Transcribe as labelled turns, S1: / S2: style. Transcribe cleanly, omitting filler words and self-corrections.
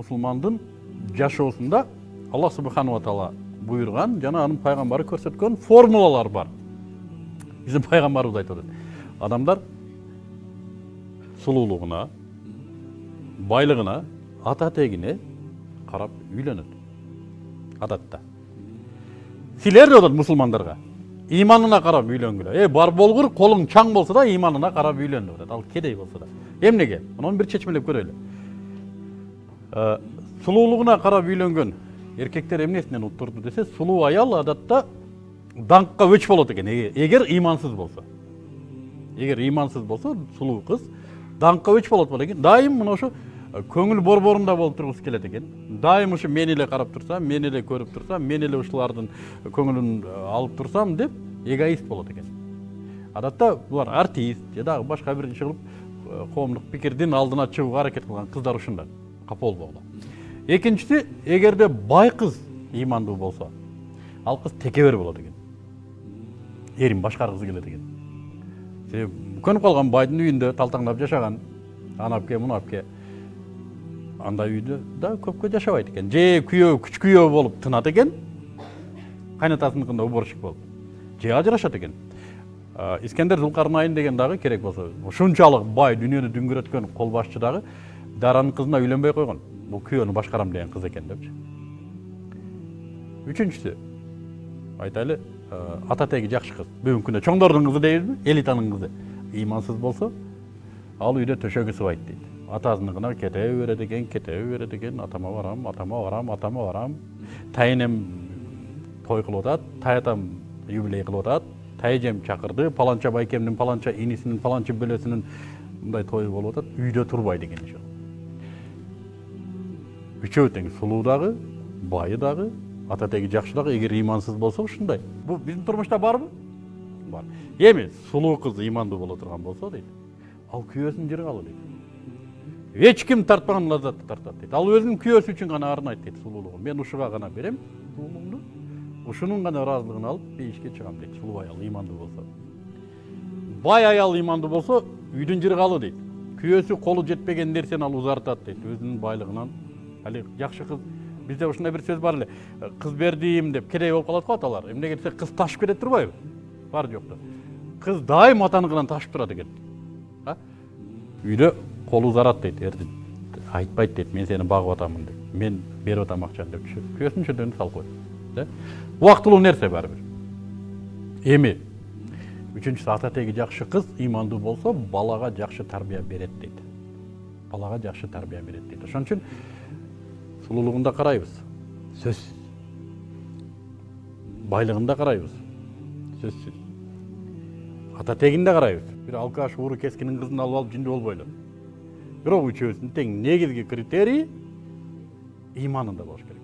S1: Мұсылмандың жашоосунда Аллах субхану ва таала буйрган жана анын пайгамбары көрсөткөн формулалар бар. Биздин пайгамбарыбыз айтып атат. Адамдар сулуулугуна, байлыгына, ата тегине карап үйлөнөт. Адатта. Силер деп атат мусулмандарга. Иманына карап үйлөнгүлө. Бар болгур, колуң чаң болсо да иманына карап үйлөн деп атат. Ал кедей болсо да. Эмнеге? Мунун бир чечмелеп көрөлү. Сулуулугуна карап үйлөнгөн эркектер эмнесинен уттурду десе, сулуу аял адатта даңкка өч болот экен, эгер имансыз болсо. Эгер имансыз болсо, сулуу кыз даңкка өч болот экен. Дайым мына ошо көңүл борборунда болуп тургусу келет экен. Дайым ушу мен эле карап турсам, мен эле көрүп турсам, мен эле ушулардын көңүлүн алып турсам деп эгоист болот экен. Адатта булар артист же дагы башка бир иш кылып коомдук пикирдин алдына чыгууга аракет кылган кыздар ушундай капол болгон. Экинчиси, эгерде бай кыз имандуу болсо, ал кыз текебер болот экен. Эрин башкаргысы келет экен. Себеби көнүп калган байдын үйүндө талтаңдап жашаган, анапке, мунапке. Андай үйдө да көпкө жашабайт экен. Же күйөө, күч күйөө болуп тынат экен. Кайнатасыныкында уборщик болуп. Же ажырашат экен. Искендер Зулкарнайн деген дагы керек болсо, ушунчалык бай дүйнөнү дүңгүрөткөн кол башчы дагы Даранын кызына үйлөнбөй койгон. Бул күйөөнү башкарам деген кыз экен депчи. Үчүнчүсү, айтайлы, ата теги жакшы кыз. Бүгүнкү күндө чоңдордун кызы дейбизби? Элитанын кызы. Имансыз болсо, ал үйдө төшөгү сыбайт дейт. Атасыныкына кете берет экен, атама барам. Тайынем той кылып атат, таятам юбилей кылып атат, тайжем чакырды, паланча байкемдин, паланча инисинин, паланча бөлөсүнүн мындай тою болуп атат, үйдө турбай деген иш. Үчөө тең, сулуу дагы, байы дагы, ата теги жакшы дагы, эгер имансыз болсо ушундай. Бул биздин турмушта барбы? Бар. Эми сулуу кыз имандуу боло турган болсо дейт, ал күйөөсүн жыргалы дейт. Эч ким тартпаган лаззатты тартат дейт. Ал өзүнүн күйөөсү үчүн гана арнайт дейт сулуулугун. Мен ушуга гана берем сулуулугумду. Ушунун гана ыраазылыгын алып бейишке чыгам дейт. Сулуу аял имандуу болсо. Бай аял имандуу болсо үйдүн жыргалы дейт. Күйөөсү колу жетпеген нерсени ал узартат дейт. Өзүнүн байлыгынан. Али жакшы кыз. Бизде ушундай бир сөз бар эле. Кыз бердим деп кедей болуп калат го аталар. Эмнеге десе кыз ташып кетет турбайбы? Бар жокто. Кыз дайым атаныкынан ташып турат экен. Үйдө колу узарат дейт, эрдин. Айтпайт дейт, мен сени багып атамын деп. Мен берип атам акчаны деп күйөөсүнүн чөтөнүн салып койт. Убактылуу нерсе барбыр. Эми үчүнчүсү, ата теги жакшы кыз имандуу болсо, балага жакшы тарбия берет дейт. Балага жакшы тарбия берет дейт. Ошон үчүн сулуулугунда карайбыз. Сөзсүз. Байлыгында карайбыз. Сөзсүз. Ата тегинде карайбыз. Бир алкаш, ууру кескинин кызын алып жиндүү болбойлу. Бирок үчөөсүнүн тең негизги критерийи иманында болуш керек.